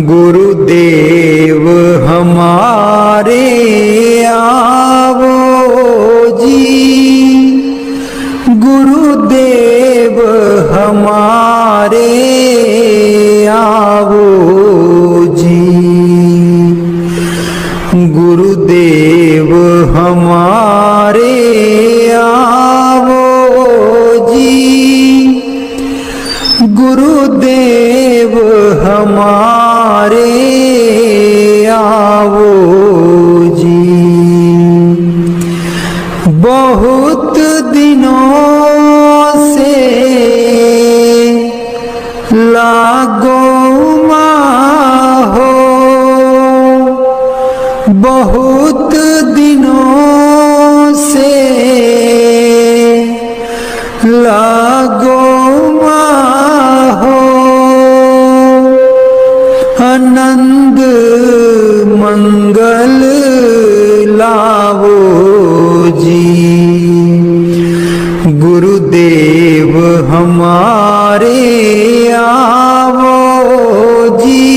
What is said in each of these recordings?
गुरुदेव हमारे आवो जी, गुरुदेव हमारे आवो जी, गुरुदेव हमारे आवो जी, गुरुदेव हमारे आवो जी। बहुत दिनों से लागो हो, बहुत दिनों से लागो हो, आनंद मंगल लावो जी, गुरुदेव हमारे आवो जी,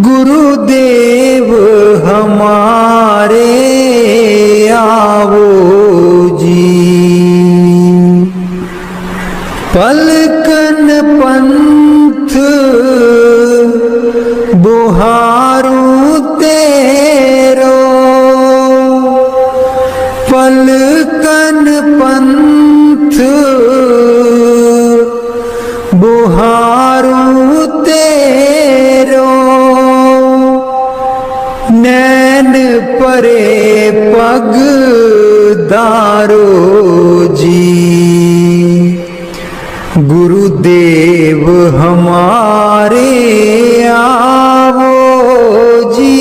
गुरुदेव हमारे आवो जी। पलकन पंथ बुहारू तेरो, पलकन पंथ बुहारू तेरो, नैन परे पग दारो जी, गुरुदेव हमारे आवो जी,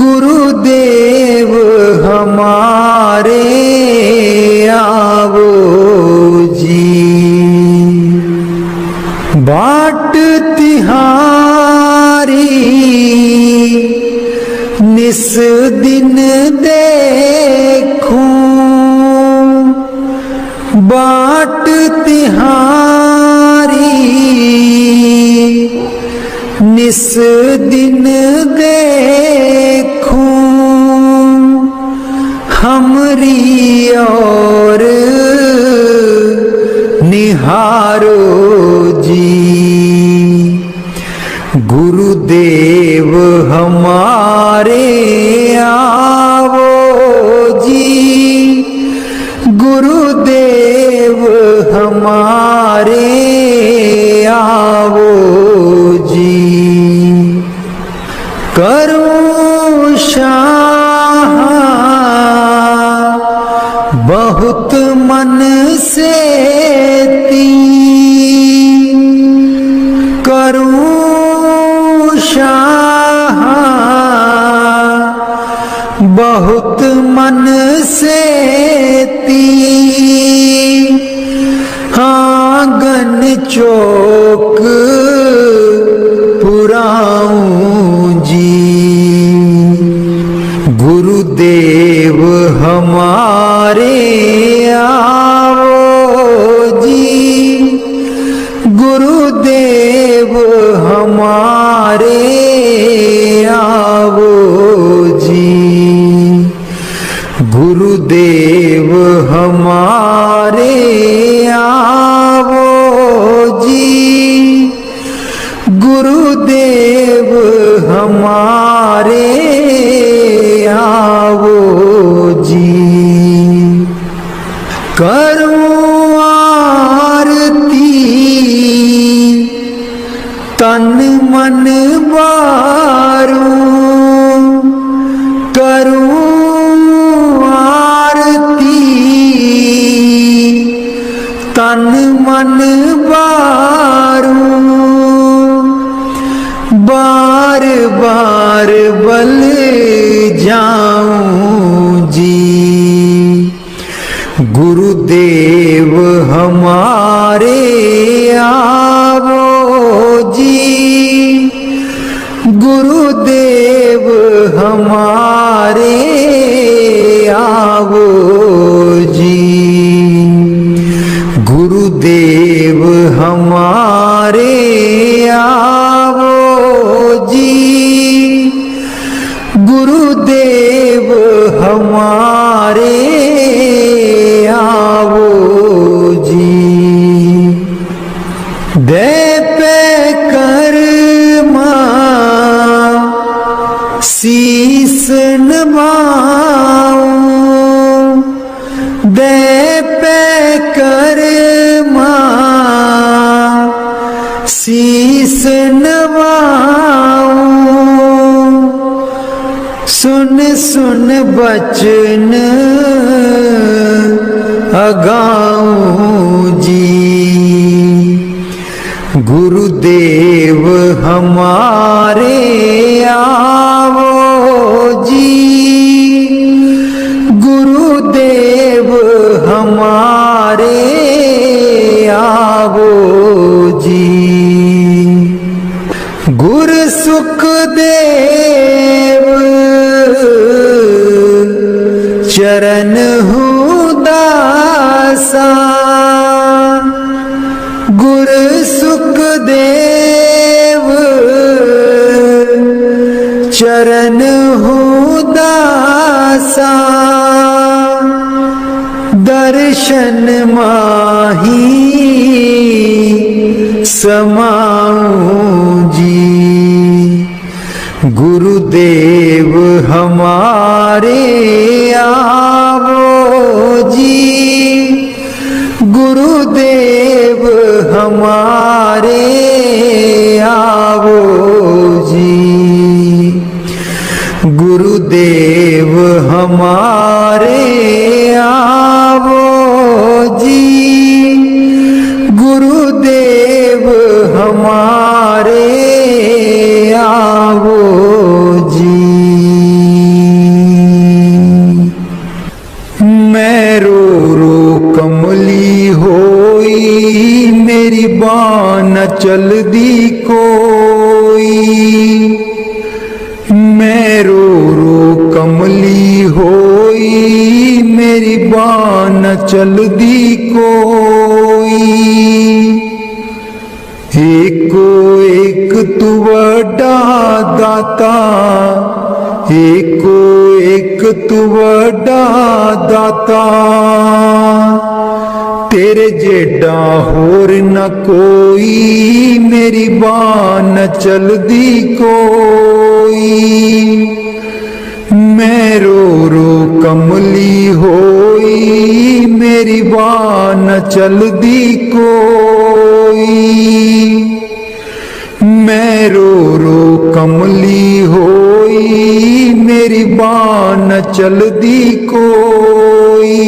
गुरुदेव हमारे आवो जी। बाट तिहारी निस दिन देखूं, बाट तिहारी निस दिन देखूं, हमरी और निहारो जी, गुरुदेव हमारे आवो जी, गुरुदेव हमारे आवो जी। करूं शाह बहुत मन से ती, करूं शाह बहुत मन से ती, आंगन चौक पुराऊं जी, गुरुदेव हमारे आवो जी, गुरुदेव हमारे आवो जी, गुरुदेव हमारे आवो जी, गुरुदेव हमारे आवो जी। करूं आरती तन मन बारू, करूं आरती तन मन बारू, बार बार बल जाऊं जी, गुरुदेव हमारे आवो जी, गुरुदेव हमारे आवो जी, गुरुदेव हमारे आवो जी। दे पे कर्मा शीस नवाऊं, दे पे कर्मा शीस नवाऊं। सुन सुन बचन अगाऊं जी। गुरुदेव हमारे आवो जी। गुरुदेव हमारे आवो जी। गुरु सुखदेव चरण हूँ दासा। गुरु सुखदेव चरण हूँ दासा। दर्शन माही समाऊं जी। गुरुदेव हमारे आवो जी। गुरुदेव हमारे आवो जी। गुरुदेव हमारे आवो जी। गुरुदेव हमारे आवो जी। मैं रो रो कमली होई, मेरी बाँ न चलदी कोई। मैं रो रो कमली होई, मेरी बाँ न चलदी कोई। एको एक तू वड्डा दाता, एको एक तू वड्डा दाता। तेरे जेडा होर न कोई, मेरी बाँ न चलदी कोई। मैं रो रो कमली होई, मेरी बाँ न चलदी कोई। मैं रो रो कमली होई, मेरी बाँ न चलदी कोई।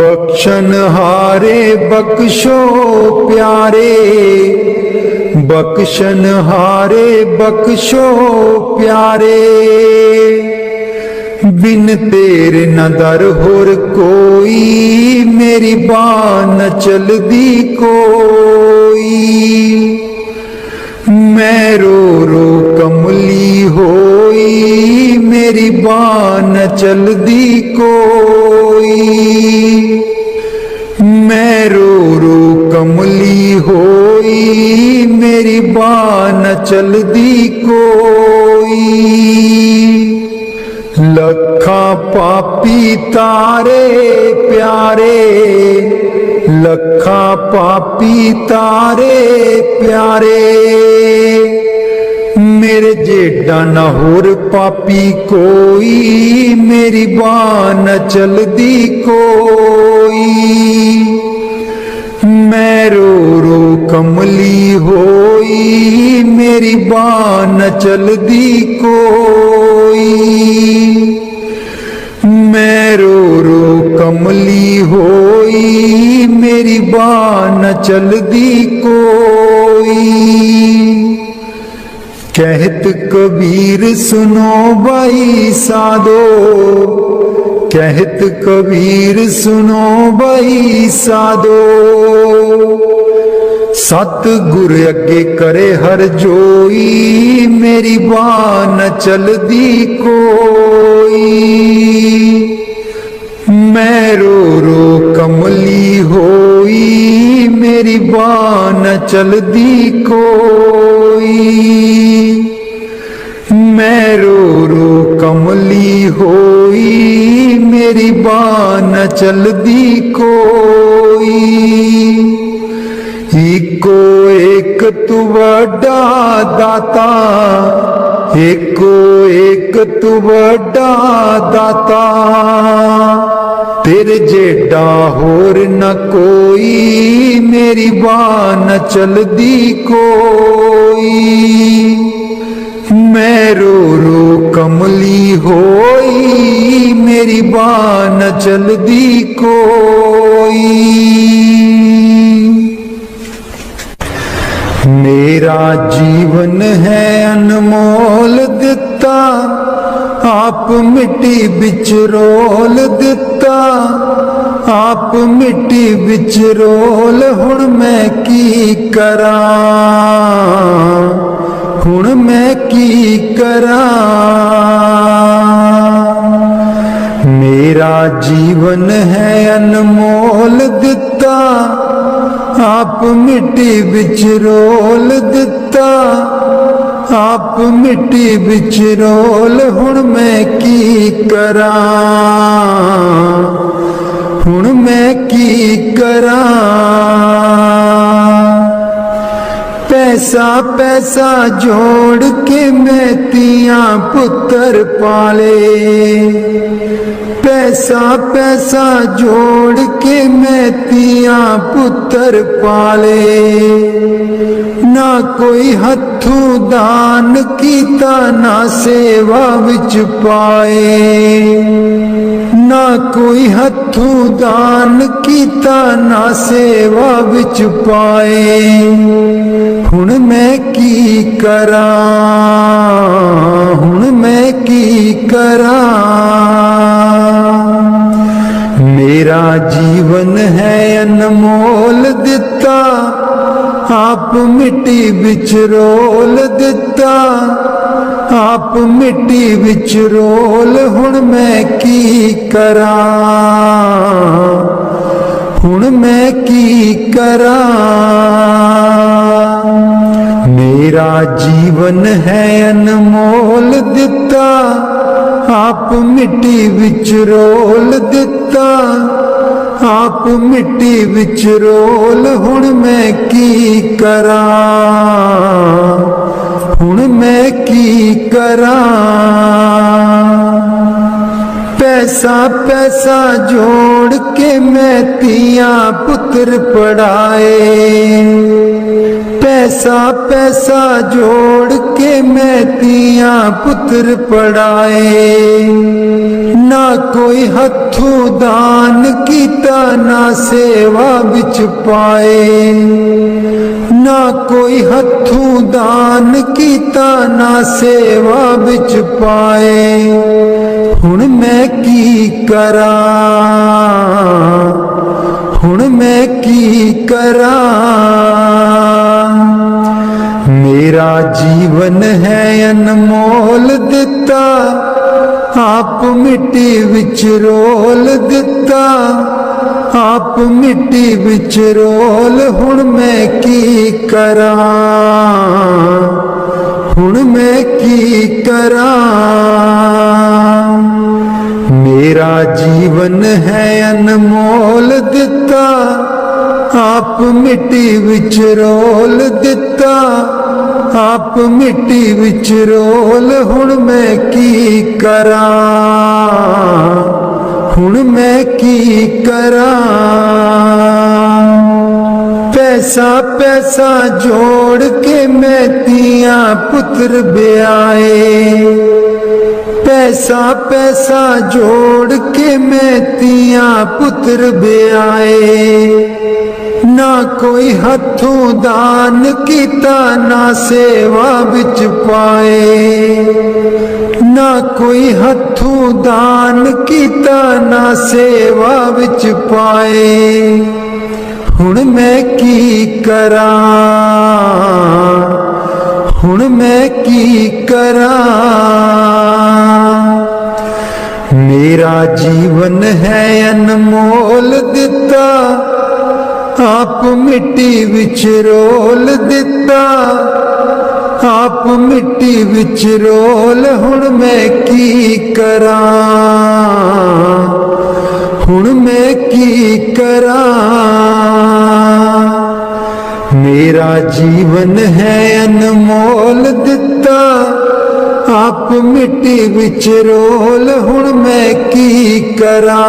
बख्शन हारे बख्शो प्यारे, बख्शन हारे बख्शो प्यारे। बिन तेरे न दर होर कोई, मेरी बाँ न चलदी कोई। मैं रो रो कमली होई, मेरी बाँ न चलदी कोई। मैं रो रो कमली होई, मेरी बाँ न चलदी कोई। लखा पापी तारे प्यारे, लखा पापी तारे प्यारे। मेरे जेडा न होर पापी कोई, मेरी बाँ न चलदी कोई। मैं रो रो कमली होई, मेरी बाँ न चलदी कोई। मैं रो रो कमली होई, मेरी बाँ न चलदी कोई। कहत कबीर सुनो भाई साधो, कहत कबीर सुनो भाई साधो। सतगुर अगे करे हर जोई, मेरी बाँ न चलदी कोई। मैं रो रो कमली होई, मेरी बाँ न चलदी कोई। मैं रो रो कमली होई, मेरी बाह न चलदी कोई। इको एक तू वड्डा दाता, एको एक तू वड्डा दाता। तेरे जेडा होर न कोई, मेरी बाह न चलदी कोई। मैं रो रो कमली होई, मेरी बाह न चलदी कोई। मेरा जीवन है अनमोल दिता, आप मिट्टी बिच रोल दिता। आप मिट्टी बिच रोल, हुण मैं की करा, हुण मैं की करा। मेरा जीवन है अनमोल दिता, आप मिट्टी बिच रोल दिता। आप मिट्टी बिच रोल, हुण मैं की करा, हुण मैं की करा। पैसा पैसा जोड़ के मैं तियां पुत्र पाले। पैसा पैसा जोड़ के मैं तियां पुत्र पाले। ना कोई हथों दान कीता, ना सेवा विच पाए। ना कोई हथों दान कीता, ना सेवा विच पाए। हुण मैं की करा, हुण मैं की करा। मेरा जीवन है अनमोल दिता, आप मिट्टी बिच रोल दिता। आप मिट्टी बिच रोल, हुण मैं की करा, हुण मैं की करा। मेरा जीवन है अनमोल दिता, आप मिट्टी बिच रोल दिता। आप मिट्टी बिच रोल, हुण मैं की करा, हुण मैं की करा। पैसा पैसा जोड़ के मैं तियां पुत्र पढ़ाए। पैसा पैसा जोड़ के मैं तियां पुत्र पढ़ाए। ना कोई हथों दान कीता, ना सेवा बिच पाए। ना कोई हथों दान कीता, ना सेवा बिच पाए। हुण मैं की करा, हुण मैं की करा। मेरा जीवन है अनमोल दिता, आप मिट्टी विच रोल दिता। आप मिट्टी विच रोल, हुण मैं की करा, हुण मैं की करा। मेरा जीवन है अनमोल दिता, आप मिट्टी विच रोल दिता। आप मिट्टी विच रोल, हुण मैं की करा, हुण मैं की करा। पैसा पैसा जोड़ के मैं तियां पुत्र ब्याए। पैसा पैसा जोड़ के मैं तियां पुत्र ब्याए। ना कोई हथों दान कीता, ना सेवा बिच पाए। ना कोई हथों दान कीता, ना सेवा बिच पाए। हुण मैं की करा, हुण मैं की करा। मेरा जीवन है अनमोल दिता, आप मिट्टी विच रोल दिता। आप मिट्टी विच रोल हुण मैं की करां, हुण मैं की करां। मेरा जीवन है अनमोल दिता, आप मिट्टी विच रोल हुण मैं की करां,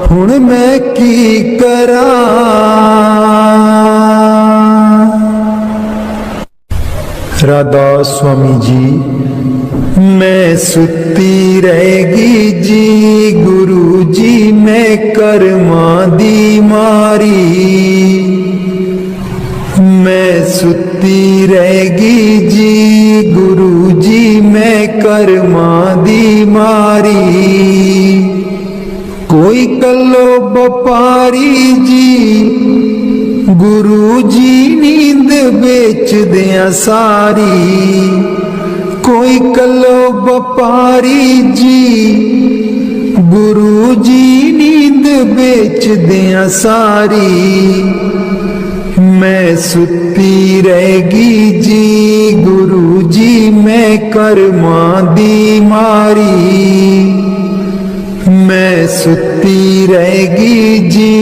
हुण मैं की करां। राधा स्वामी जी। मैं सुती रहेगी जी गुरु जी मैं कर्मां दी मारी, मैं सुती रहेगी जी गुरु जी मैं कर्मां दी मारी। कोई कल्लो व्यापारी जी गुरु जी नींद बेच दिया सारी, कोई कल्लो व्यापारी जी गुरु जी नींद बेच दिया सारी। मैं सुती रहेगी जी गुरु जी मैं कर्मां दी मारी, मैं सुती रहेगी जी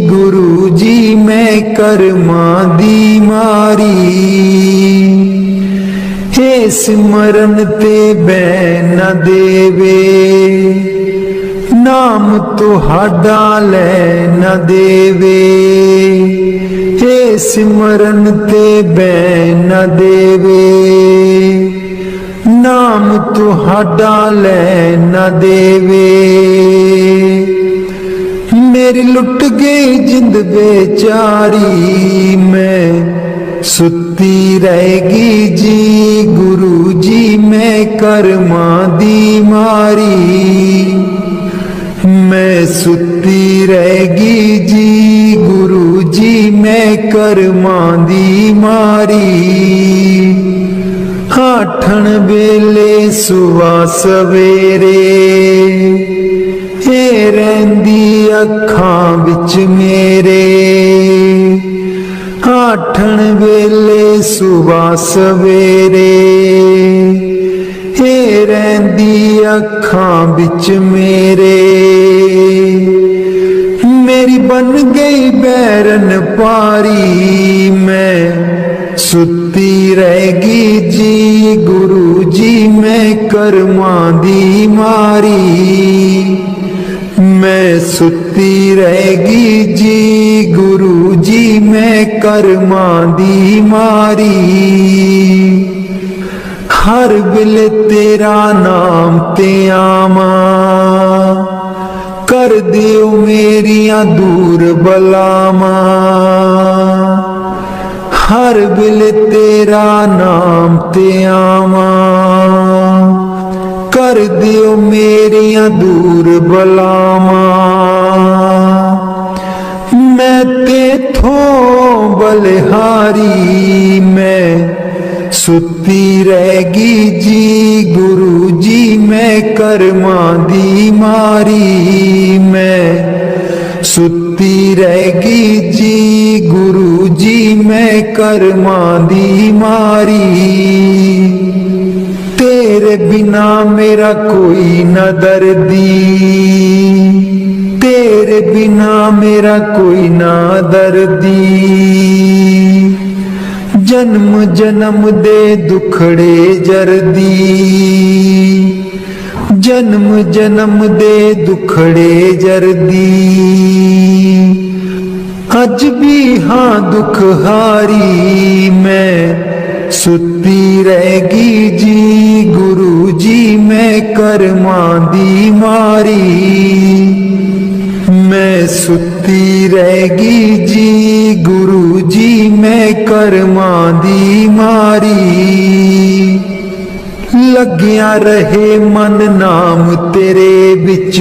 गुरु जी मैं कर्मां दी मारी। हे सिमरन ते बैन न देवे, नाम तुहाडा लै न देवे। हे सिमरन ते बैन न देवे, नाम तुहाडा लै न देवे। मेरी लुट गई जिंद बेचारी, मैं सुती रहेगी जी गुरु जी मैं कर्मां दी मारी, मैं सुती रहेगी जी गुरु जी मैं कर्मां दी मारी। आठण वेले सुवा सवेरे हे रहिंदी अखां विच मेरे, आठण वेले सुवा सवेरे हे रहिंदी अखां विच मेरे। मेरी बन गई बैरन पारी, मैं सुती रहेगी जी गुरु जी मैं कर्मां दी मारी, मैं सुती रहेगी जी गुरु जी मैं कर्मां दी मारी। हर वेले तेरा नाम ते आवां, कर दियो मेरियां दूर बलावां। हर वेले तेरा नाम ते आवां, कर दियो मेरियां दूर बलावां। मैं तेथों बलिहारी, मैं सुती रहेगी जी गुरु जी मैं कर्मां दी मारी, मैं सुती रहेगी जी गुरु जी मैं कर्मां दी मारी। तेरे बिना मेरा कोई न दर्दी, तेरे बिना मेरा कोई ना दर्दी। जन्म जन्म दे दुखड़े जरदी, जन्म जन्म दे दुखड़े जरदी। अज भी हाँ दुख हारी, मैं सुती रहेगी जी गुरु जी मैं कर्मां दी मारी, मैं सुती रहेगी जी गुरु जी मैं कर्मां दी मारी। लग्या रहे मन नाम तेरे बिच,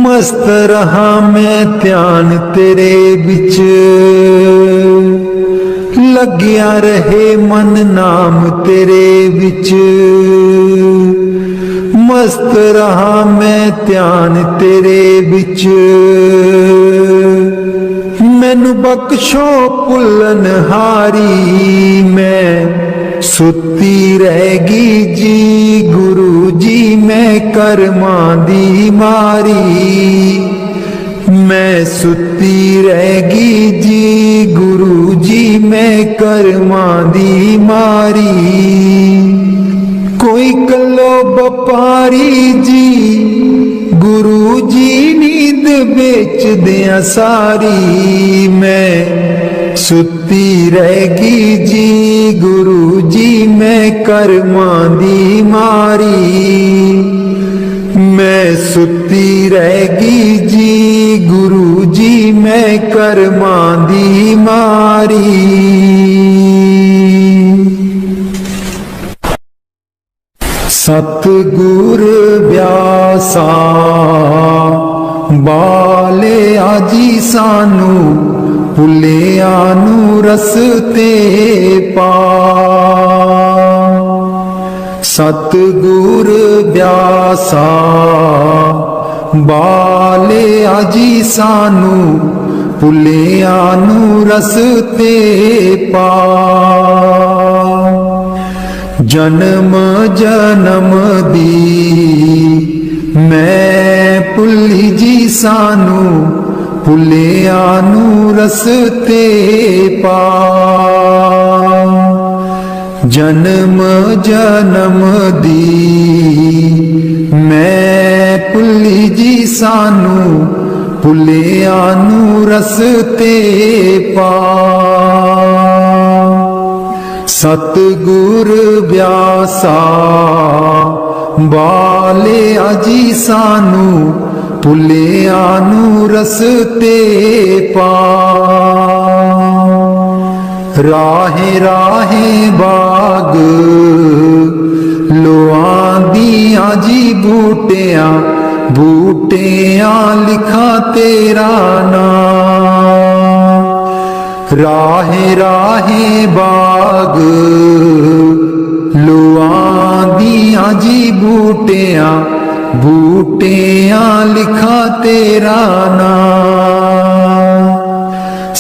मस्त रहा मैं ध्यान तेरे बिच। लग्या रहे मन नाम तेरे बिच, मस्त रहा मैं ध्यान तेरे बिच। मैनू बख्शो भुलनहारी मैं सुती रहेगी जी गुरु जी मैं कर्मां दी मारी मैं सुती रहेगी जी गुरु जी मैं कर्मां दी मारी कोई कलो बपारी जी गुरु जी नींद बेच दिया सारी मैं सुती रहेगी जी गुरु जी मैं कर्मां दी मारी मैं सुती रहेगी जी गुरु जी मैं कर्मां दी मारी। सतगुर व्यासा बाले आजी सानू भुलिया नू रस्ते पा सतगुर व्यासा बाले आजी सानू भुलिया नू रस्ते पा जन्म जन्म दी मैं भुली जी सानू भुलिया नू रस्ते पा जन्म जन्म दी मैं भुली जी सानू भुलिया नू रस्ते पा सतगुर व्यासा बाले आजी सानू भुलिया नू रस्ते पा राहे राहे बाग लोआंदियां जी बूटियां बूटियां लिखा तेरा नाम राहे राहे बाग लोआंदियां जी बूटियां बूटियां लिखा तेरा नाम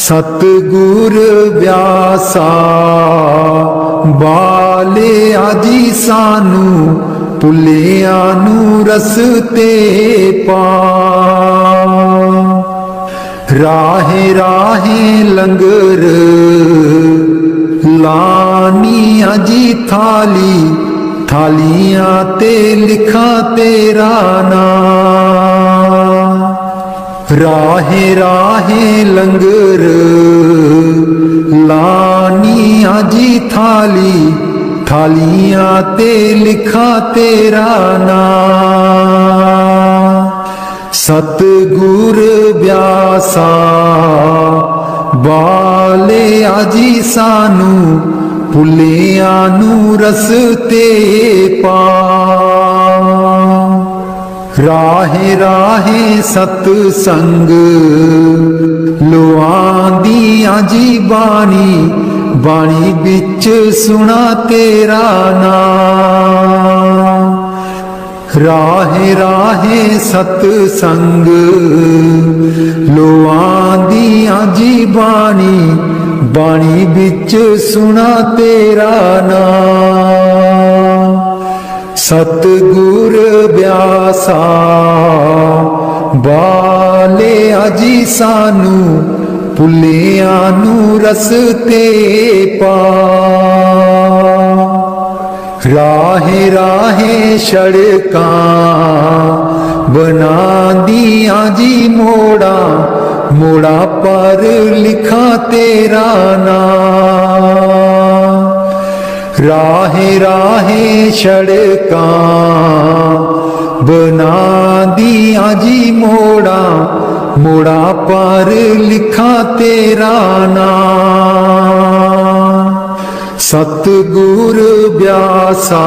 सतगुर व्यासा बाले आजी सानू भुलिया नू रस्ते पा राहे राहे लंगर लानिया जी थाली थालियां ते लिखा तेरा नाम राहे राहे लंगर लानिया जी थाली थालियां ते लिखा तेरा नाम सतगुर व्यासा बाले आजी सानू भुलिया नू रस्ते पा राहे राहे सतसंग लोआंदियां जी बाणी बाणी बिच सुना तेरा नाम राहे राहे सतसंग लोआंदियां जी बाणी बाणी बिच सुना तेरा नाम सतगुर व्यासा बाले आजी सानू भुलिया नू रस्ते पा राहे राहे सड़कां बनांदियां जी मोड़ा मोड़ा पर लिखा तेरा नाम राहे राहे सड़कां बनांदियां जी मोड़ा मोड़ा पर लिखा तेरा नाम सतगुर व्यासा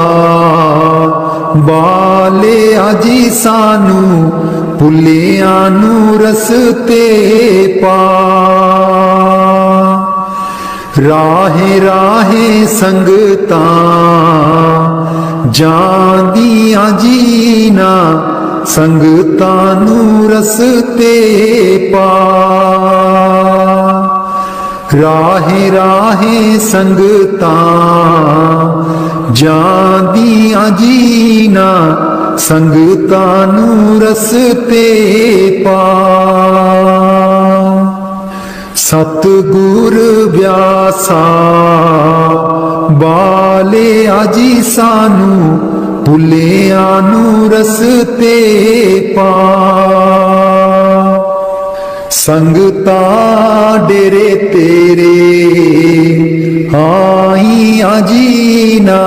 बाले आजी सानू भुलिया नू रस्ते पा राहे राहे संगतां जांदियां जीना संगतां नू रस्ते पा ਰਾਹੇ ਰਾਹੇ ਸੰਗਤਾਂ ਜਾਂਦੀਆਂ ਜੀਨਾ, ਸੰਗਤਾਂ ਨੂੰ ਰਸਤੇ ਪਾ। ਸਤਿਗੁਰ ਵਿਆਸਾ ਬਾਲਿਆ ਜੀ ਸਾਨੂੰ, ਭੁੱਲਿਆਂ ਨੂੰ ਰਸਤੇ ਪਾ। ਸੰਗਤਾਂ ਡੇਰੇ ਤੇਰੇ ਆਈਆਂ ਜੀਨਾ,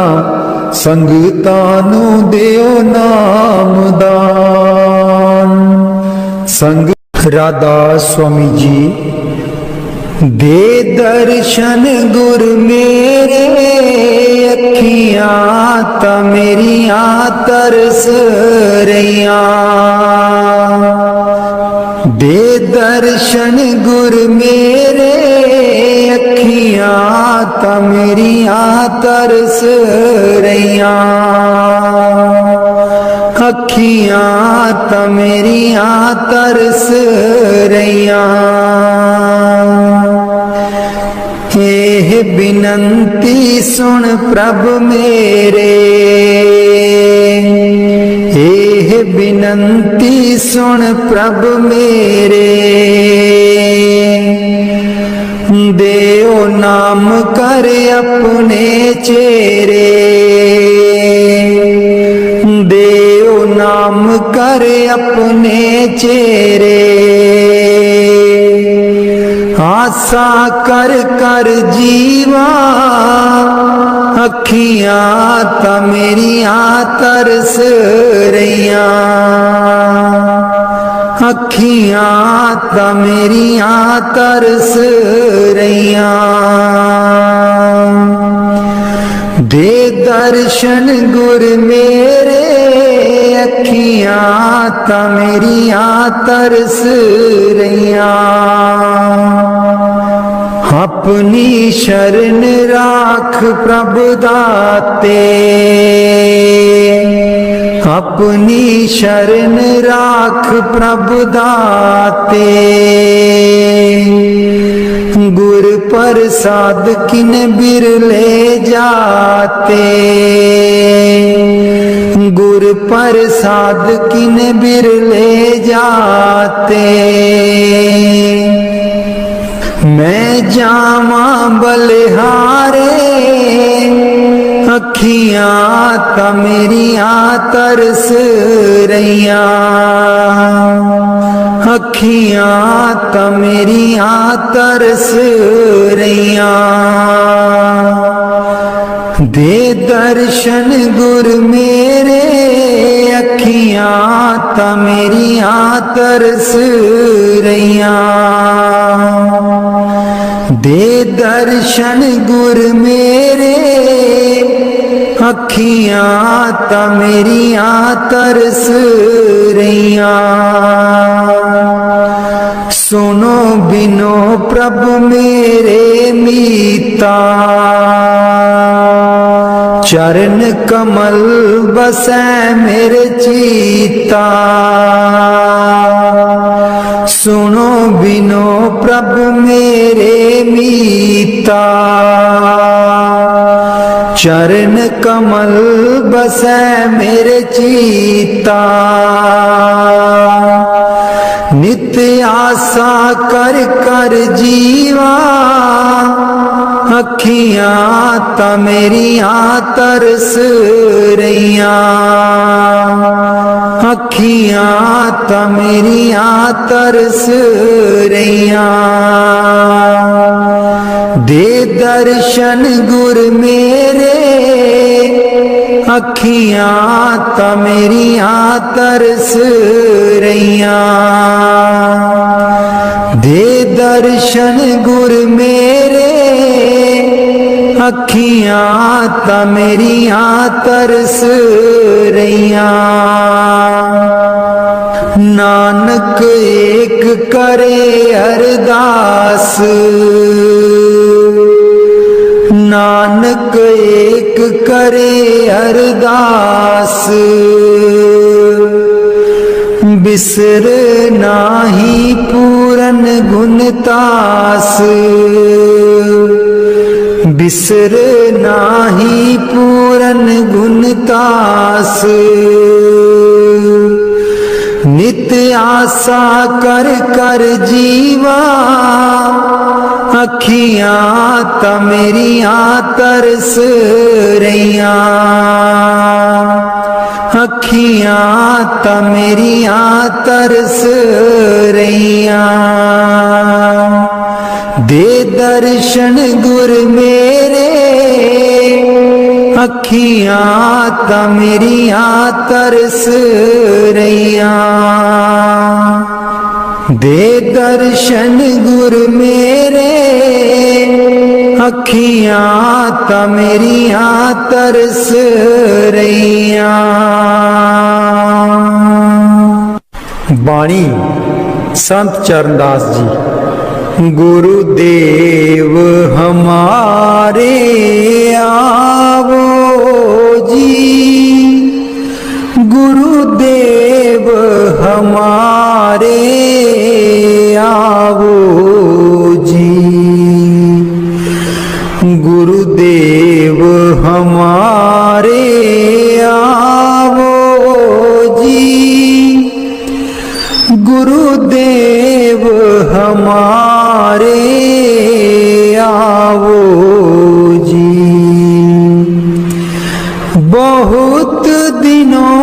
ਸੰਗਤਾਂ ਨੂੰ ਦਿਓ ਨਾਮਦਾਨ। ਸੰਗਤ ਰਾਧਾ ਸਵਾਮੀ ਜੀ ਦੇ ਦਰਸ਼ਨ ਗੁਰ ਮੇਰੇ, ਅੱਖੀਆਂ ਤਾਂ ਮੇਰੀਆਂ ਤਰਸ ਰਹੀਆਂ। ਦੇ ਦਰਸ਼ਨ ਗੁਰ ਮੇਰੇ, ਅੱਖੀਆਂ ਤਾਂ ਮੇਰੀਆਂ ਤਰਸ ਰਹੀਆਂ। ਅੱਖੀਆਂ ਤਾਂ ਮੇਰੀਆਂ ਤਰਸ ਰਹੀਆਂ। ਇਹ ਬਿਨੰਤੀ ਸੁਣ ਪ੍ਰਭ ਮੇਰੇ, ਇਹ ਬਿਨੰਤੀ ਸੁਣ ਪ੍ਰਭ ਮੇਰੇ। ਦੇਓ ਨਾਮ ਕਰ ਆਪਣੇ ਚੇਰੇ, ਦੇਓ ਨਾਮ ਕਰ ਆਪਣੇ ਚੇਰੇ। ਆਸਾ ਕਰ ਕਰ ਜੀਵਾ, ਅੱਖੀਆਂ ਤਾਂ ਮੇਰੀਆਂ ਤਰਸ ਰਹੀਆਂ। ਅੱਖੀਆਂ ਤਾਂ ਮੇਰੀਆਂ ਤਰਸ ਰਹੀਆਂ। ਦੇ ਦਰਸ਼ਨ ਗੁਰ ਮੇਰੇ, ਅੱਖੀਆਂ ਤਾਂ ਮੇਰੀਆਂ ਤਰਸ ਰਹੀਆਂ। ਆਪਣੀ ਸ਼ਰਨ ਰਾਖ ਪ੍ਰਭ ਦਾਤੇ, ਆਪਣੀ ਸ਼ਰਨ ਰਾਖ ਪ੍ਰਭ ਦਾਤੇ। ਗੁਰ ਪ੍ਰਸਾਦ ਕਿਨ ਬਿਰਲੇ ਜਾਤੇ, ਗੁਰ ਪ੍ਰਸਾਦ ਕਿਨ ਬਿਰਲੇ ਜਾਤੇ। मैं जावा बलिहारे, अखियां ता मेरियां तरस रहियां। अखियां ता मेरियां तरस रहियां। दे दर्शन गुर मेरे, अखियां ता मेरियां तरस रहियां। दे दर्शन गुर मेरे, अखियां ता मेरियां तरस रहियां। सुनो बिनो प्रभु मेरे मीता, चरण कमल बसै मेरे चीता। सुनो बिनो प्रभु मेरे मीता, चरण कमल बसै मेरे चीता। नित्य आशा कर कर जीवा, अखियां ता मेरियां तरस रहियां। अखियां ता मेरियां तरस रहियां। दे दर्शन गुर मेरे, अखियां ता मेरियां तरस रहियां। दे दर्शन गुर मेरे, अखियां ता मेरियां तरस रहियां। नानक एक करे अरदास, नानक एक करे अरदास। बिसर नाही पूरन गुण तार, दास बिसर नाही पूरन गुण तास नित आशा कर कर जीवा अखियां ता मेरियां तरस रहियां अखियां ता मेरियां तरस रहियां दे दर्शन गुर मेरे अखियां ता मेरियां तरस रहियां दे दर्शन गुर मेरे अखियां ता मेरियां तरस रहियां। बाणी संत चरणदास जी। गुरुदेव हमारे आवो जी गुरुदेव हमारे आवो जी गुरुदेव हमारे आवो जी गुरुदेव हमारे आवो जी। बहुत दिनों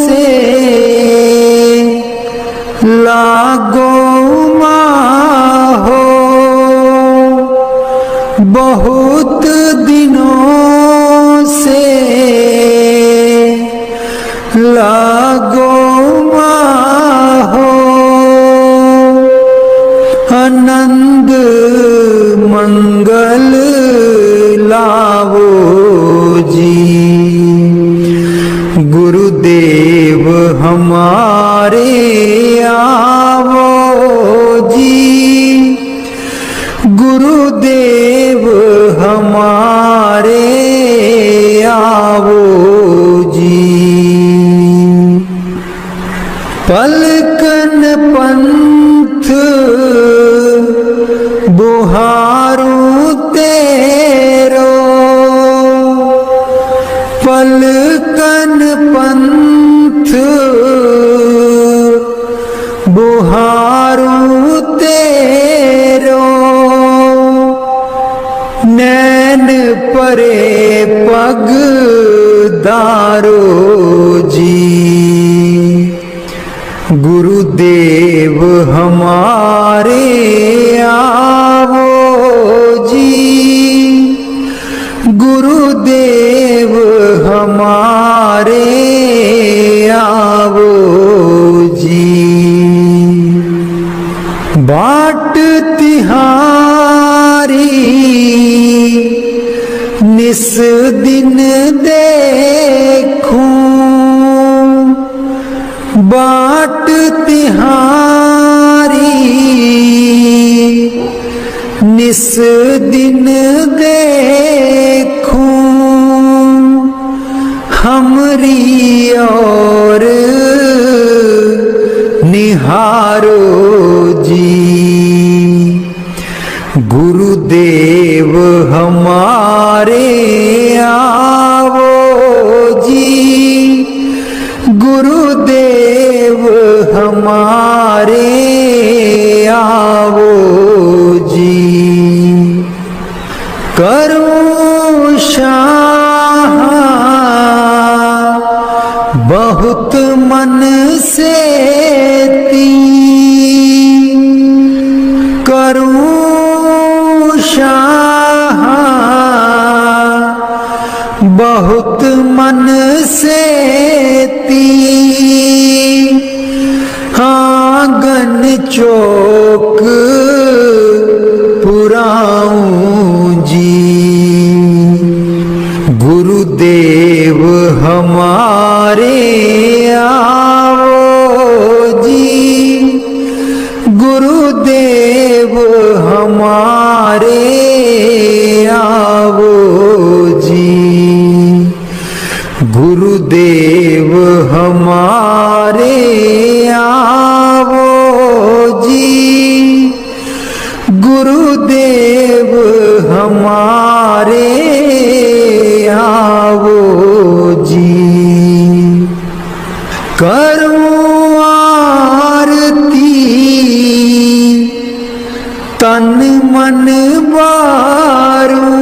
से लागो माहो बहुत दिनों से लागो माहो आनंद मंगल लावो जी गुरुदेव हमारे आवो जी गुरुदेव हमारे आवो जी। पलकन पंथ बुहारू तेरो पलकन पंथ बुहारू तेरो नैन परे पग दारो जी गुरुदेव हमारे आवो जी गुरुदेव हमारे आवो जी। बाट तिहारी निस दिन देखूं बाट तिहारी निस दिन देखूं हमरी और निहारो जी गुरुदेव हमारे आवो जी गुरुदेव हमारे आवो जी। करूं शाह बहुत मन से करूं शाह बहुत मन से आंगन चौक पुराऊं जी गुरुदेव हमारे आवो जी गुरुदेव हमारे आवो जी गुरुदेव हमारे आवो जी गुरुदेव हमारे आओ जी, करूं आरती तन मन बारूं,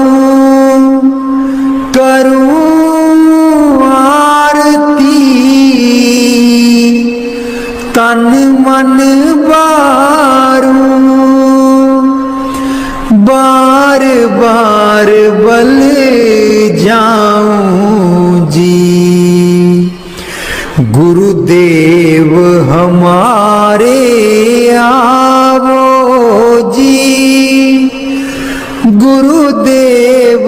करूं आरती तन मन बारूं, बार बार बल जाऊं जी। गुरुदेव हमारे आवो जी, गुरुदेव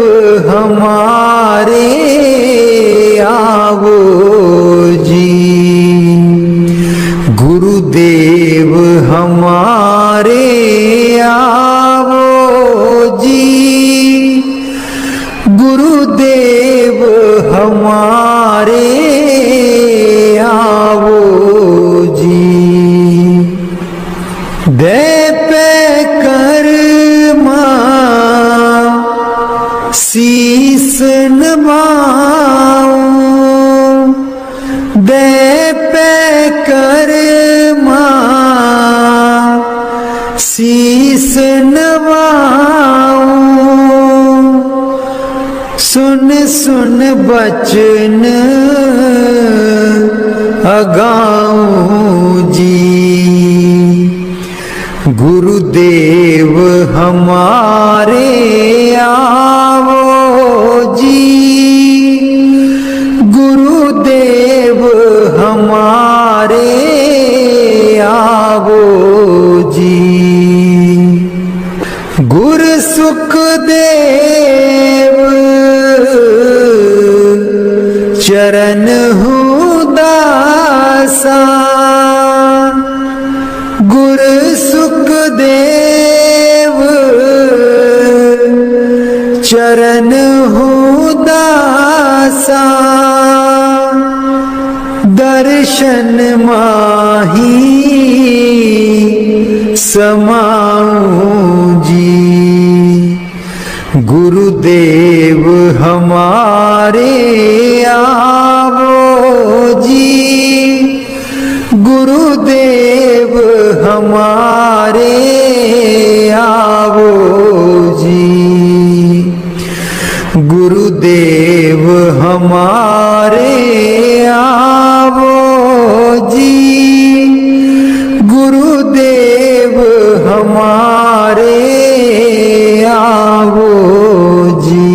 हमारे आवो जी, गुरुदेव हमारे आवो जी, गुरुदेव हमारे आवो जी। दे पे कर्मा शीस नवाऊं, दे पे कर्मा शीस नवाऊं, सुन सुन बचन अगाऊं जी। गुरुदेव हमारे आवो जी, गुरुदेव हमारे आवो जी। गुर सुखदेव चरण हूँ दासा, गुर सुखदेव चरण हूँ दासा, दर्शन माही समाऊं जी। गुरुदेव हमारे आवो जी, गुरुदेव हमारे आवो जी, गुरुदेव हमारे आवो जी, गुरुदेव हमारे आवो जी।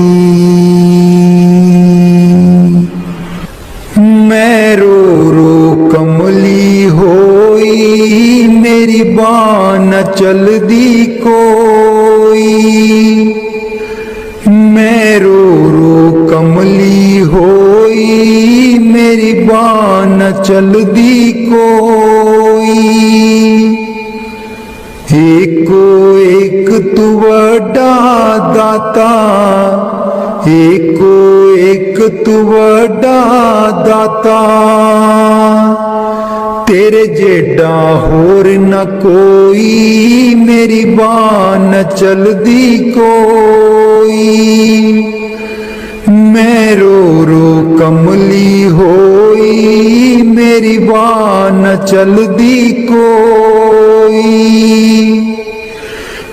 मैं रो रो कमली होई, मेरी बान चल दी कोई, मैं रो रो कमली होई, मेरी बान चल दी कोई। एको एक तू वड्डा दाता, एको एक तू वड्डा दाता, तेरे जेडा होर न कोई, मेरी बान चलदी कोई। मैं रो रो कमली होई, मेरी बान चलदी कोई।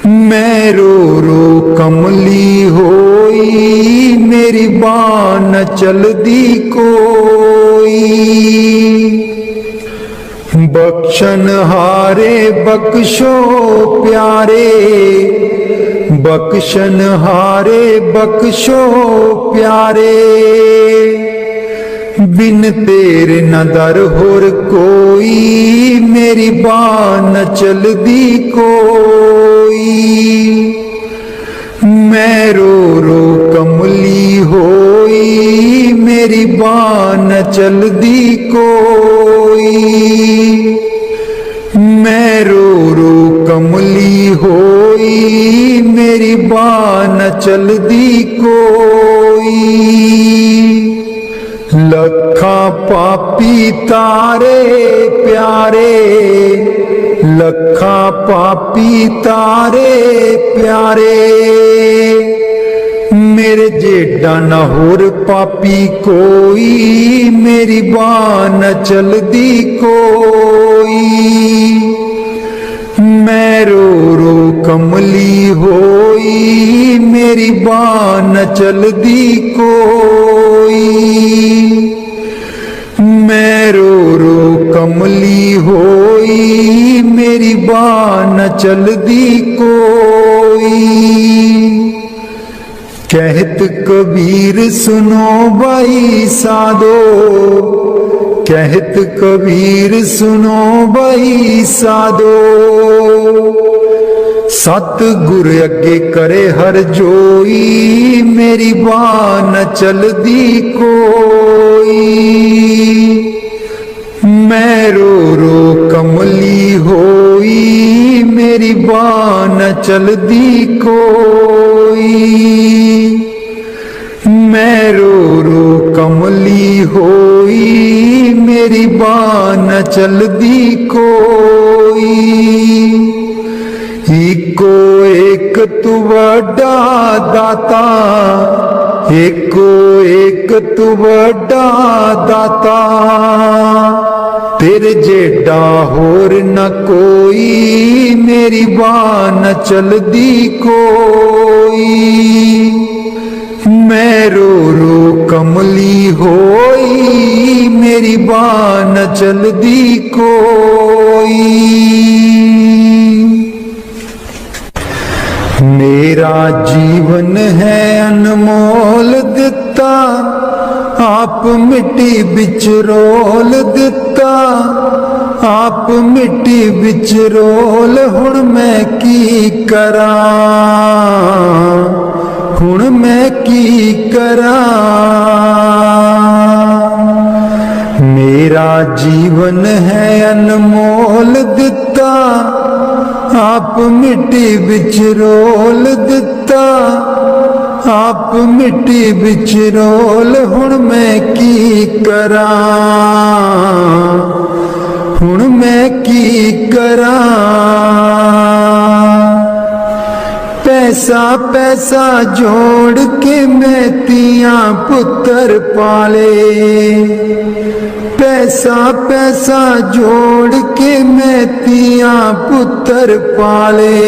मैं रो रो कमली होई, मेरी बान चलदी कोई। बख्शन हारे बख्शो प्यारे, बख्शन हारे बख्शो प्यारे, बिन तेरे न दर होर कोई, मेरी बान चलदी कोई। मैं रो रो कमली होई, मेरी बान चलदी कोई। मैं रो रो कमली होई, मेरी बान चलदी कोई। लखा पापी तारे प्यारे, लखा पापी तारे प्यारे। मेरे जेडा न होर पापी कोई, मेरी बाह न चलदी कोई। मैं रो रो कमली होई, मेरी बाह न चलदी कोई। मैं रो रो कमली होई, मेरी बाह न चलदी कोई। कहत कबीर सुनो भाई साधो, कहत कबीर सुनो भाई साधो। सतगुर अगे करे हर जोई, मेरी बाह न चलदी कोई। मैं रो रो कमली होई, मेरी बाह न चलदी कोई। मैं रो रो कमली होई, मेरी बाह न चलदी कोई। इको एक तू वड्डा दाता, एको एक तू वड्डा दाता। तेरे जेडा होर न कोई, मेरी बाह न चलदी कोई। मैं रो रो कमली होई, मेरी बाह न चलदी कोई। मेरा जीवन है अनमोल दिता, आप मिट्टी बिच रोल दिता। आप मिट्टी बिच रोल, हुण मैं की करा, हुण मैं की करा। मेरा जीवन है अनमोल दिता, आप मिट्टी बिच रोल दिता। आप मिट्टी बिच रोल, हुण मैं की करा, हुण मैं की करा। पैसा पैसा जोड़ के मैं तियां पुत्र पाले। पैसा पैसा जोड़ के मैं तियां पुत्र पाले।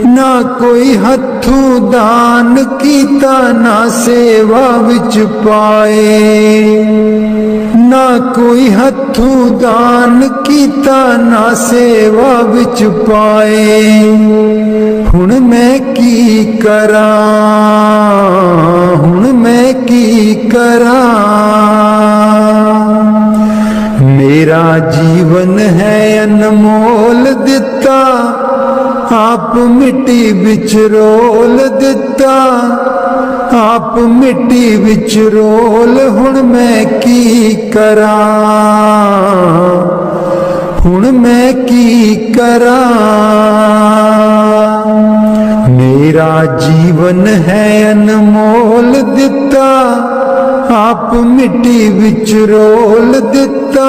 ना कोई हथू दान कीता, ना सेवा विच पाए। ना कोई हथू दान कीता, ना सेवा विच पाए। हुण मैं की करा, हुण मैं की करा। मेरा जीवन है अनमोल दिता, आप मिट्टी बिच रोल दिता। आप मिट्टी बिच रोल, हुण मैं की करा, हुण मैं की करा। मेरा जीवन है अनमोल दिता, आप मिट्टी बिच रोल दिता।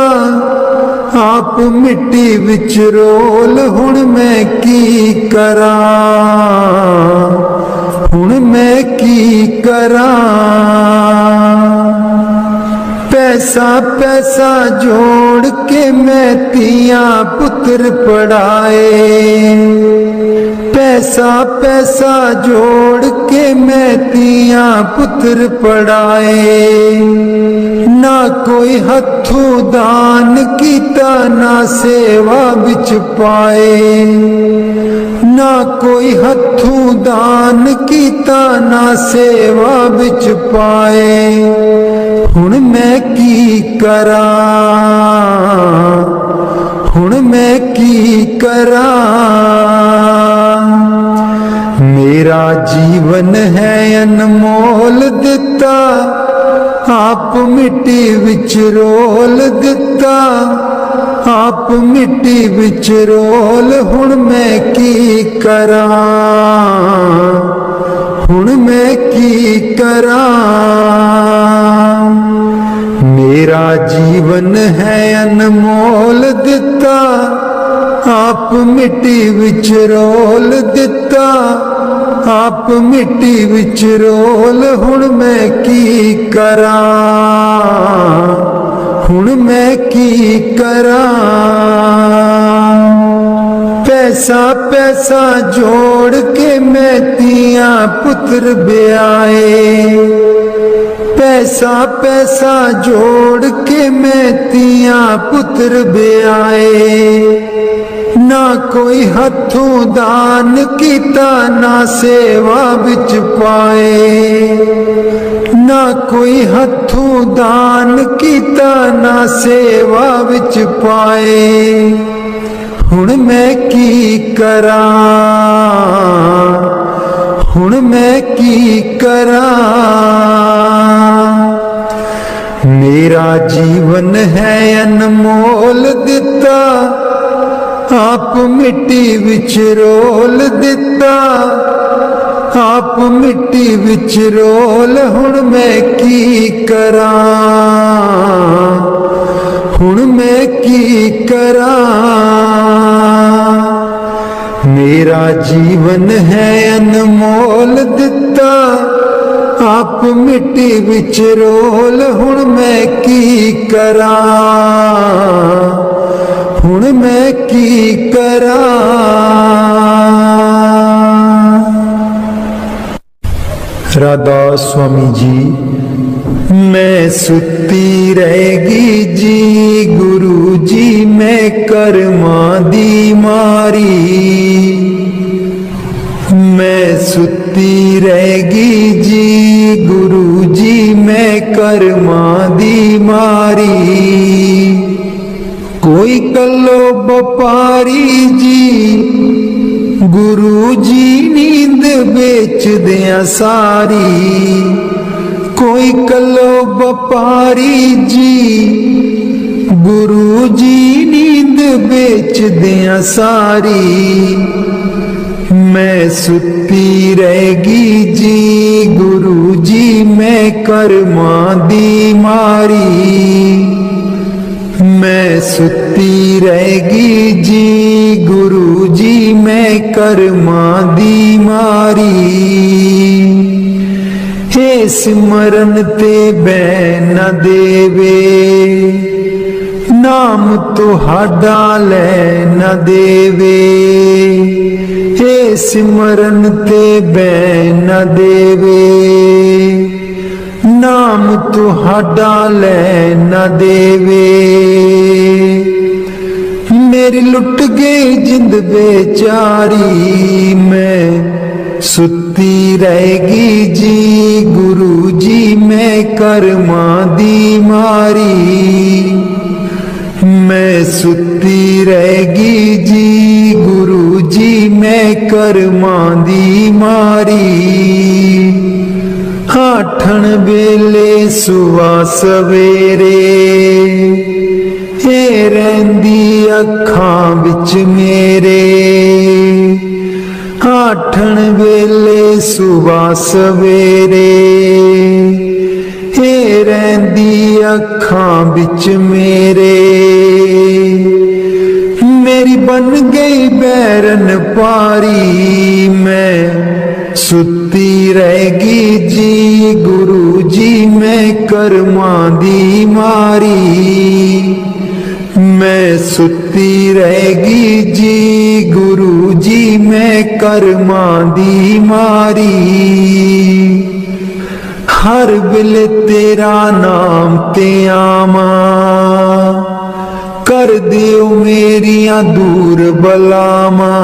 आप मिट्टी बिच रोल, हुण मैं की करा, हुण मैं की करा। पैसा पैसा जोड़ के मैं तियां पुत्र पढ़ाए। पैसा पैसा जोड़ के मैं तियां पुत्र पढ़ाए। ना कोई हथू दान कीता, ना सेवा बिच पाए। ना कोई हथू दान कीता, ना सेवा बिच पाए। हुण मैं की करा, हुण मैं की करा। मेरा जीवन है अनमोल दिता, आप मिट्टी विच रोल दिता। आप मिट्टी विच रोल, हुण मैं की करा, हुण मैं की करा। मेरा जीवन है अनमोल दिता, आप मिट्टी विच रोल दिता, आप मिट्टी विच रोल। हुण मैं की करां, हुण मैं की करां। पैसा पैसा जोड़ के मैं तियां पुत्र ब्याए, पैसा पैसा जोड़ के मैं तियां पुत्र ब्याए। ना कोई हथों दान किता, ना सेवा बिच पाए, ना कोई हथों दान किता, ना सेवा बिच पाए। हुण मैं की करां, हुण मैं की करां। मेरा जीवन है अनमोल दिता, आप मिट्टी विच रोल दिता, आप मिट्टी विच रोल। हुण मैं की करां, हुण मैं की करां। मेरा जीवन है अनमोल दिता, आप मिट्टी विच रोल। हुण मैं की करां, हुण मैं की करां। राधा स्वामी जी। मैं सुती रहेगी जी गुरु जी, मैं कर्मा दी मारी। मैं सुती रहेगी जी गुरु जी, मैं कर्मा दी मारी। कोई कलो व्यापारी जी गुरु जी, नींद बेच दिया सारी। कोई कलो व्यापारी जी गुरु जी, नींद बेच दिया सारी। मैं सुती रहेगी जी गुरु जी, मैं कर्मा दी मारी। मैं सुती रहेगी जी गुरु जी, मैं कर्मा दी मारी। हे सिमरन ते बैन न देवे, नाम तुहाडा लै न देवे। हे सिमरन ते बैन न देवे, नाम तुहाडा लै न देवे। मेरी लुट गई जिंद बेचारी, मैं सुती रहेगी जी गुरु जी, मैं कर्मा दी मारी। मैं सुती रहेगी जी गुरु जी, मैं कर्मा दी मारी। आठण वेले सुवा सवेरे, हे रहिंदी अखां विच मेरे। आठण वेले सुवा सवेरे, हे रहिंदी अखां विच मेरे। मेरी बन गई बैरन पारी, मैं सुती रहेगी जी गुरु जी, मैं कर्मा दी मारी। मैं सुती रहेगी जी गुरु जी, मैं कर्मा दी मारी। हर बिल तेरा नाम ते आवा, कर दियो मेरिया दूर बलावा।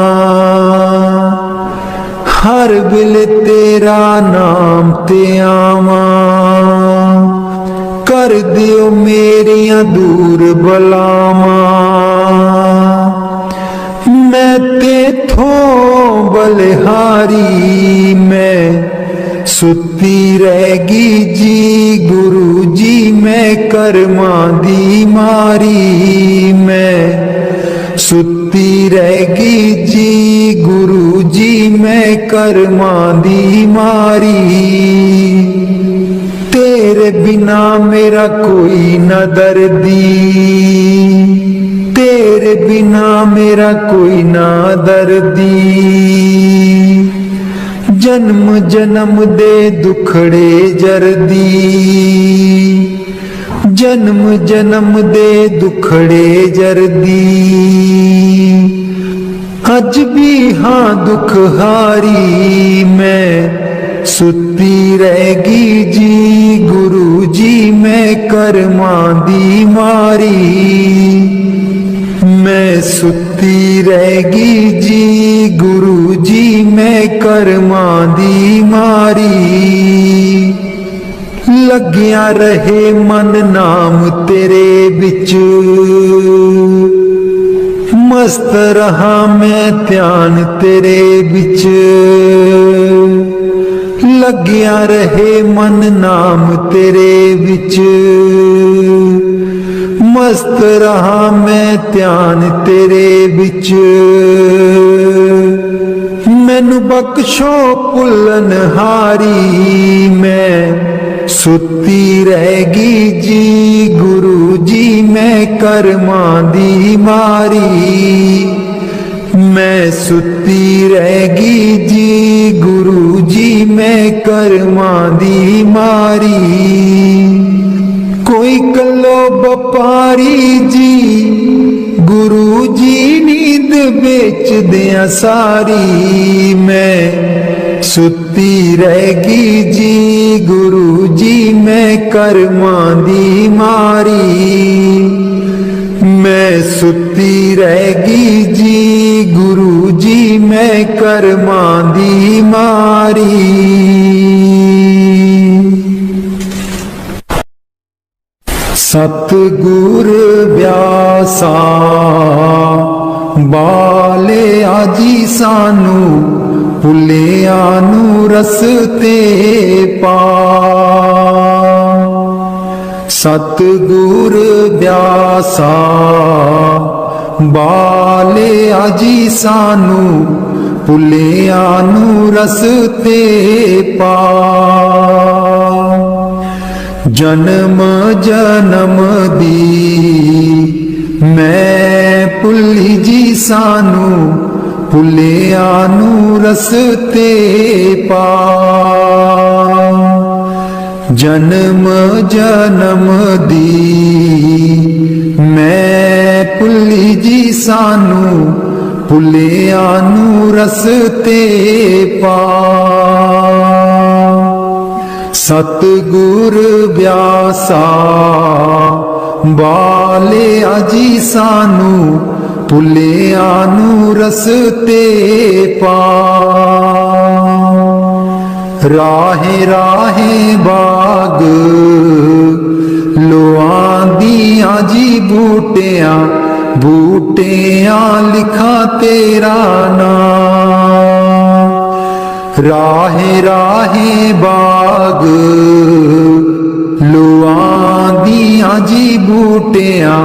हर बिल तेरा नाम ते आवा, कर दियो मेरिया दूर बलावा। मैं तेथों बलिहारी, मैं सुती रहेगी जी गुरु जी, मैं कर्मा दी मारी। मैं सुती रहेगी जी गुरु जी, मैं कर्मा दी मारी। तेरे बिना मेरा कोई न दर्दी, तेरे बिना बिना मेरा कोई ना दर्दी। जन्म जन्म दे दुखड़े जरदी, जन्म जन्म दे दुखड़े जरदी। अज भी हाँ दुख हारी मैं सुती रहेगी जी। गुरु जी मैं कर्मां दी मारी, मैं सुती रहेगी जी। गुरु जी मैं कर्मां दी मारी। लग्या रहे मन नाम तेरे बिच, मस्त रहा मैं ध्यान तेरे बिच। लग्या रहे मन नाम तेरे बिच, मस्त रहा मैं ध्यान तेरे बिच। मैनू बख्शो भुलन हारी, मैं सुती रहेगी जी। गुरु जी मैं कर्मां दी मारी, मैं सुती रहेगी जी। गुरु जी मैं कर्मां दी मारी। कोई कलो व्यापारी जी, गुरु जी नींद बेच दिया सारी। मैं सुती रहेगी जी। गुरु जी मैं कर्मां दी मारी, मैं सुती रहेगी जी। गुरु जी मैं कर्मां दी मारी। सतगुर व्यासा बाले आजी सानू, भुलिया नू रस्ते पा। सतगुर व्यासा बाले आजी सानू, भुलिया नू रस्ते पा। जन्म जन्म दी मैं भुली जी सानू, भुलिया नू रस्ते पा। जन्म जन्म दी मैं भुली जी सानू, भुलिया नू रस्ते पा। सतगुर व्यासा बाले आजी सानू, भुलिया नू रस्ते पा। राहे राहे बाग लोआंदियां जी बूटियां, बूटियां लिखा तेरा नाम। राहे राहे बाग लोआंदियां जी बूटियां,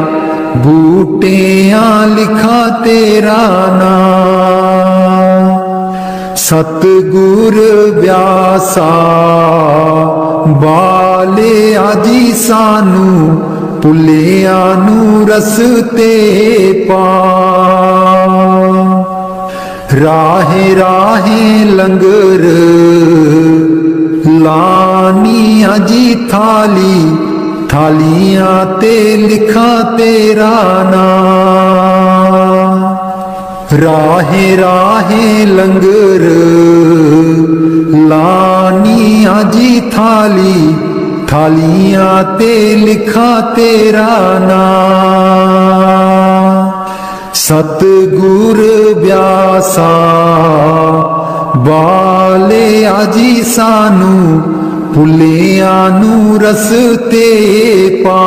बूटियां लिखा तेरा नाम। सतगुर व्यासा बाले आजी सानू, भुलिया नू रस्ते पा। राहे राहे लंगर लानिया जी थाली, थालियां ते लिखा तेरा नाम। राहे राहे लंगर लानिया जी थाली, थालियां ते लिखा तेरा नाम। सतगुर व्यासा बाले आजी सानू, भुलिया नू रस्ते पा।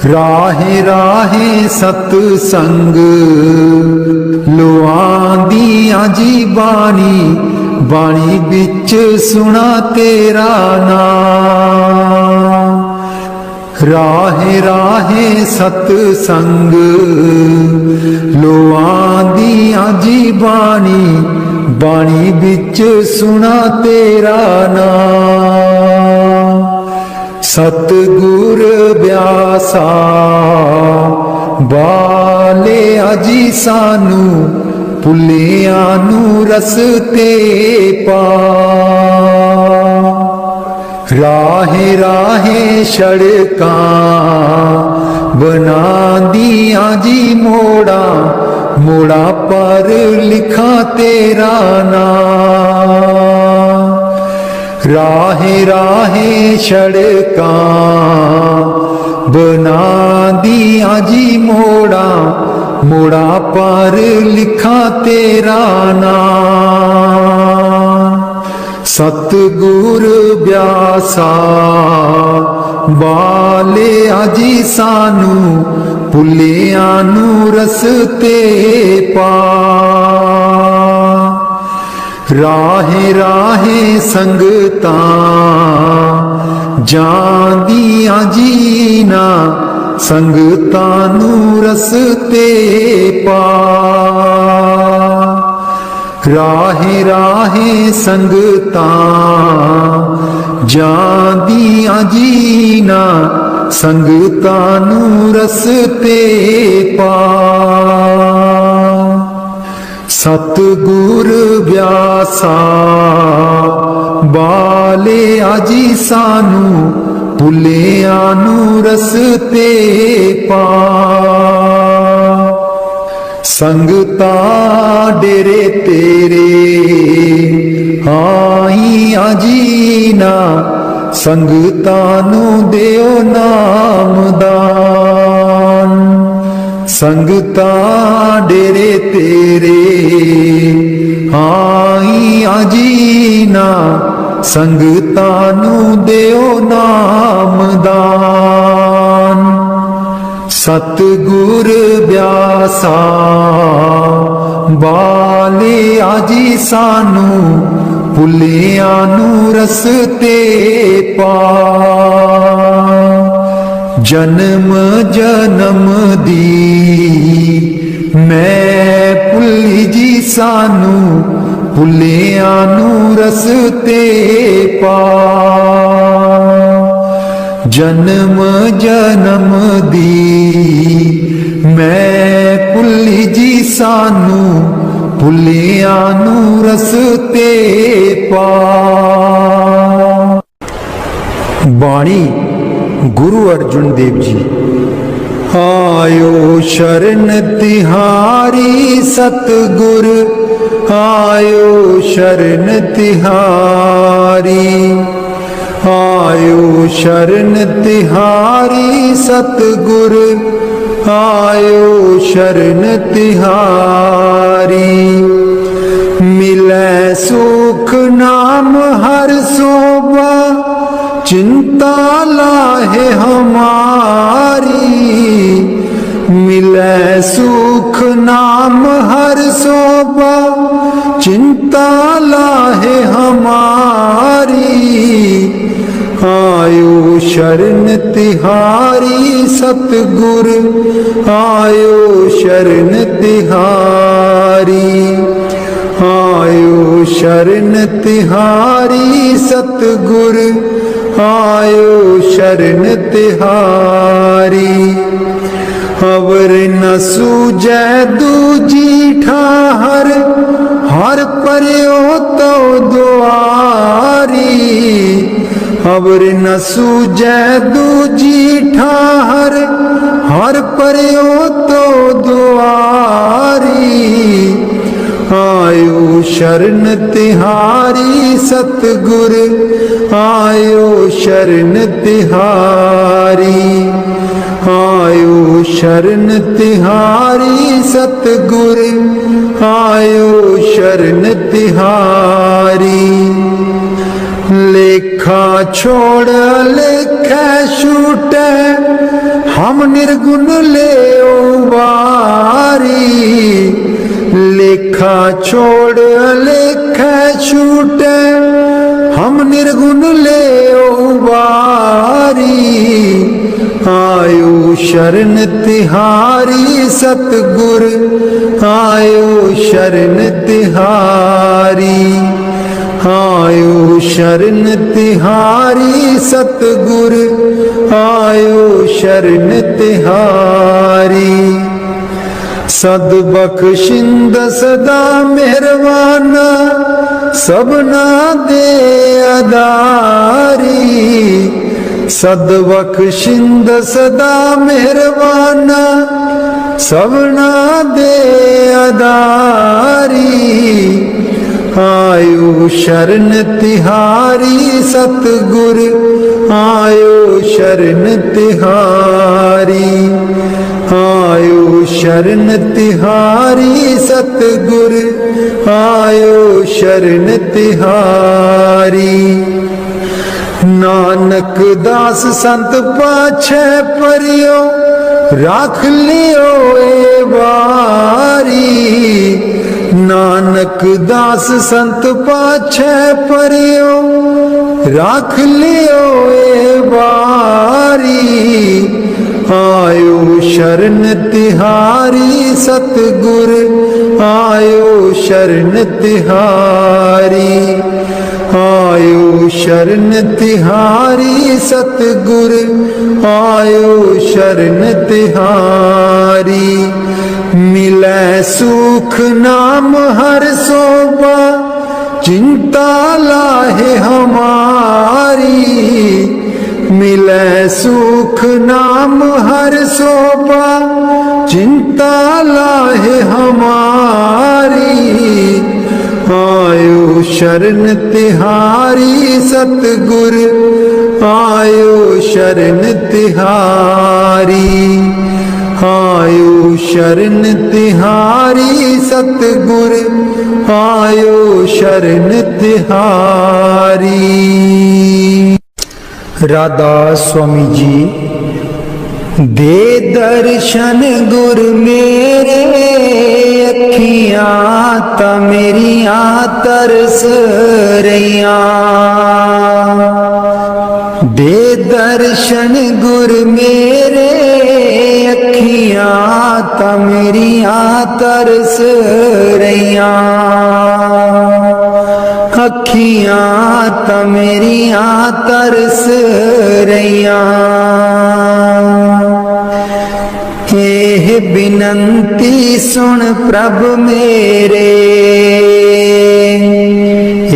राहे राहे सतसंग लोआंदियां जी बाणी, बाणी बिच सुना तेरा नाम। राहे राहे सतसंग लोआंदियां जी बाणी, बाणी बिच सुना तेरा नाम। सतगुर व्यासा बाले अजी सानू भुलियां नू रस्ते पा। राहे राहे सड़कां बना दियां जी मोड़ा, मोड़ा पर लिखा तेरा नाम। राहे राहे सड़कां बना दियां जी मोड़ा, मोड़ा पर लिखा तेरा नाम। सतगुर ब्यासा बाले अजी सानू भुलियां नू रस्ते पा। राहे राहे संगतां जांदियां जीना, संगतां नू रस्ते पा। राहे राहे संगतां जांदियां जीना, संगतां नू रस्ते पा। सतगुर ब्यासा बाले अजी सानू भुलियां नू रस्ते पा। संगतां डेरे तेरे आईयां जीना, संगतां नू देओ नामदान। संगतां डेरे तेरे आईयां जीना, संगतां नू देओ नामदान। सतगुर ब्यासा बाले अजी सानू भुलियां नू रस्ते पा। जन्म जन्म दी मैं भुली जी सानू भुलियां नू रस्ते पा। जन्म जन्म दी मैं भुली जी सानू भुलियां नू रस्ते पा। बाणी गुरु अर्जुन देव जी। आयो शरण तिहारी सतगुर, आयो शरण तिहारी। आयो शरण तिहारी सतगुर, आयो शरण तिहारी। मिलै सुख नाम हर सोबा, चिंता लाहे हमारी। मिलै सुख नाम हर सोबा, चिंता लाहे हमारी। आयो शरण तिहारी सतगुर, आयो शरण तिहारी। आयो शरण तिहारी सतगुर, आयो शरण तिहारी। अवर न सूझै दूजी ठाहर, हर पर्यो तो दुआरी। अवर न सूझै दूजी ठाहर, हर पर्यो तो दुआरी। आयो शरण तिहारी सतगुर, आयो शरण तिहारी। आयो शरण तिहारी सतगुर, आयो शरण तिहारी। लेखा छोड़ लेखा छूटे, हम निर्गुण ले बारी। लेखा छोड़ लेखा छूटे, हम निर्गुण ले बारी। आयो शरण तिहारी सतगुर, आयो शरण तिहारी। आयो शरण तिहारी सतगुर, आयो शरण तिहारी। सद बख्शिंद सदा मेहरबाना, सबना दे अदारी। सद बख्शिंद सदा मेहरबाना, सबना दे अदारी। आयो शरण तिहारी सतगुर, आयो शरण तिहारी। आयो शरण तिहारी सतगुर, आयो शरण तिहारी। नानक दास संत पाछे परियो, राख लियो ए बारी। नानक दास संत पाछे परियो, राख लियो ए बारी। आयो शरण तिहारी सतगुर, आयो शरण तिहारी। आयो शरण तिहारी सतगुर, आयो शरण तिहारी। मिलै सुख नाम हर सोबा, चिंता लाहे हमारी। मिलै सुख नाम हर सोबा, चिंता लाहे हमारी। आयो शरण तिहारी सतगुर, आयो शरण तिहारी। आयो शरण तिहारी सतगुर, आयो शरण तिहारी। राधा स्वामी जी। दे दर्शन गुर मेरे, अखियां ता मेरियां तरस रहियां। दे दर्शन गुर मेरे, अखियां ता मेरियां तरस रहियां। अखियां ता मेरियां तरस रहियां। एह बिनंती सुन प्रभ मेरे,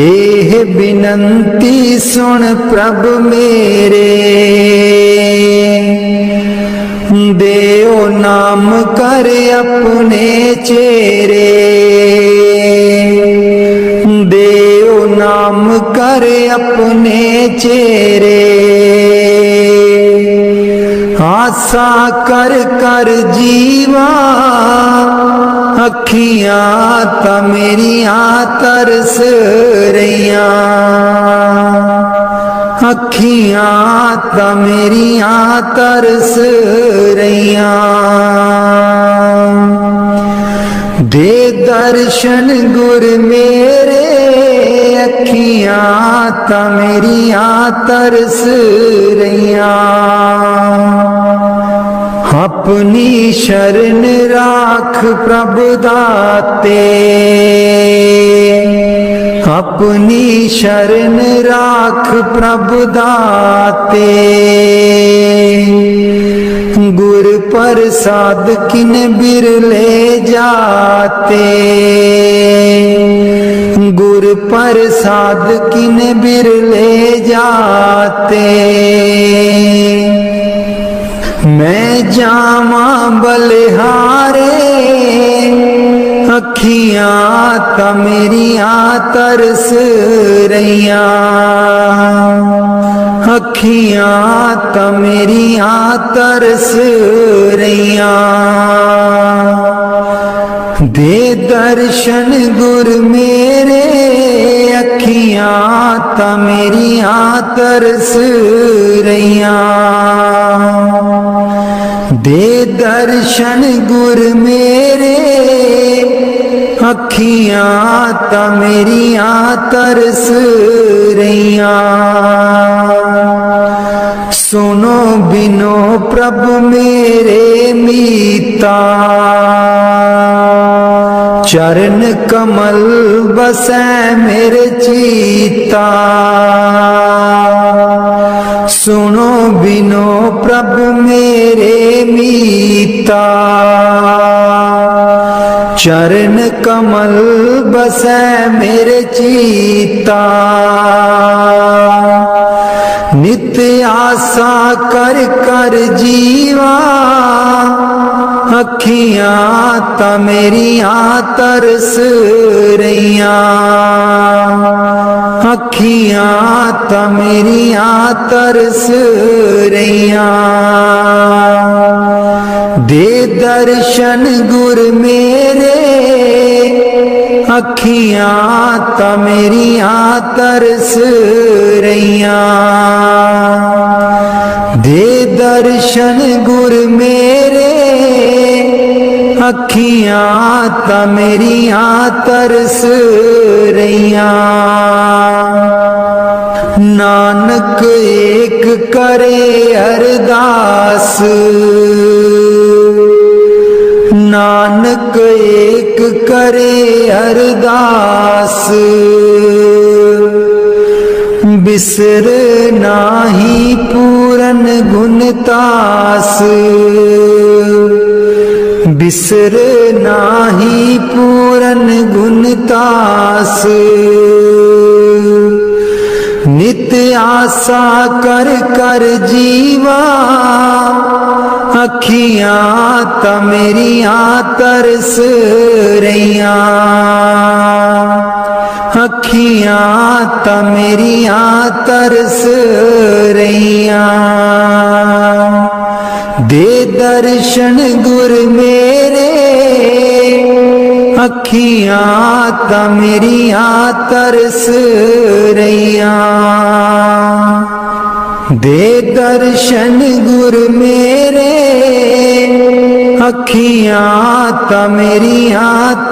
एह बिनंती सुन प्रभ मेरे। देओ नाम कर अपने चेरे, देओ नाम कर अपने चेरे। आसा कर कर जीवा, अखियां ता मेरियां तरस रहियां। अखियां ता मेरियां तरस रहियां। दे दर्शन गुर मेरे, अखियां ता मेरियां तरस रहियां। अपनी शरण राख प्रभु दाते, अपनी शरण राख प्रभु दाते। गुर प्रसाद किन बिरले जाते, गुर प्रसाद किन बिरले जाते। मैं जावा बलिहारे, अखियां ता मेरियां तरस रहियां। अखियां ता मेरियां तरस रहियां। दे दर्शन गुर मेरे, अखियां ता मेरियां तरस रहियां। दे दर्शन गुर मेरे, अखियां ता मेरियां तरस रहियां। सुनो बिनो प्रभु मेरे मीता, चरण कमल बसै मेरे चीता। सुनो बिनो प्रभु मेरे मीता। चरण कमल बसै मेरे चीता। नित्य आशा कर कर जीवा। अखियां ता मेरियां तरस रहियां। अखियां ता मेरियां तरस रहियां। दे दर्शन गुर मेरे। अखियां ता मेरियां तरस रहियां। दे दर्शन गुर मेरे। अखियां ता मेरियां तरस रहियां। नानक एक करे अरदास। नानक एक करे अरदास। बिसर नाही पूरन गुणतास। बिसर नाही पूरन गुणतास। नित्य आशा कर कर जीवा। अखियां ता मेरियां तरस रहियां। अखियां ता मेरियां तरस रहियां। दे दर्शन गुर मेरे। अखियां ता मेरियां तरस रहियां। दे दर्शन गुर मेरे। अखियां ता मेरियां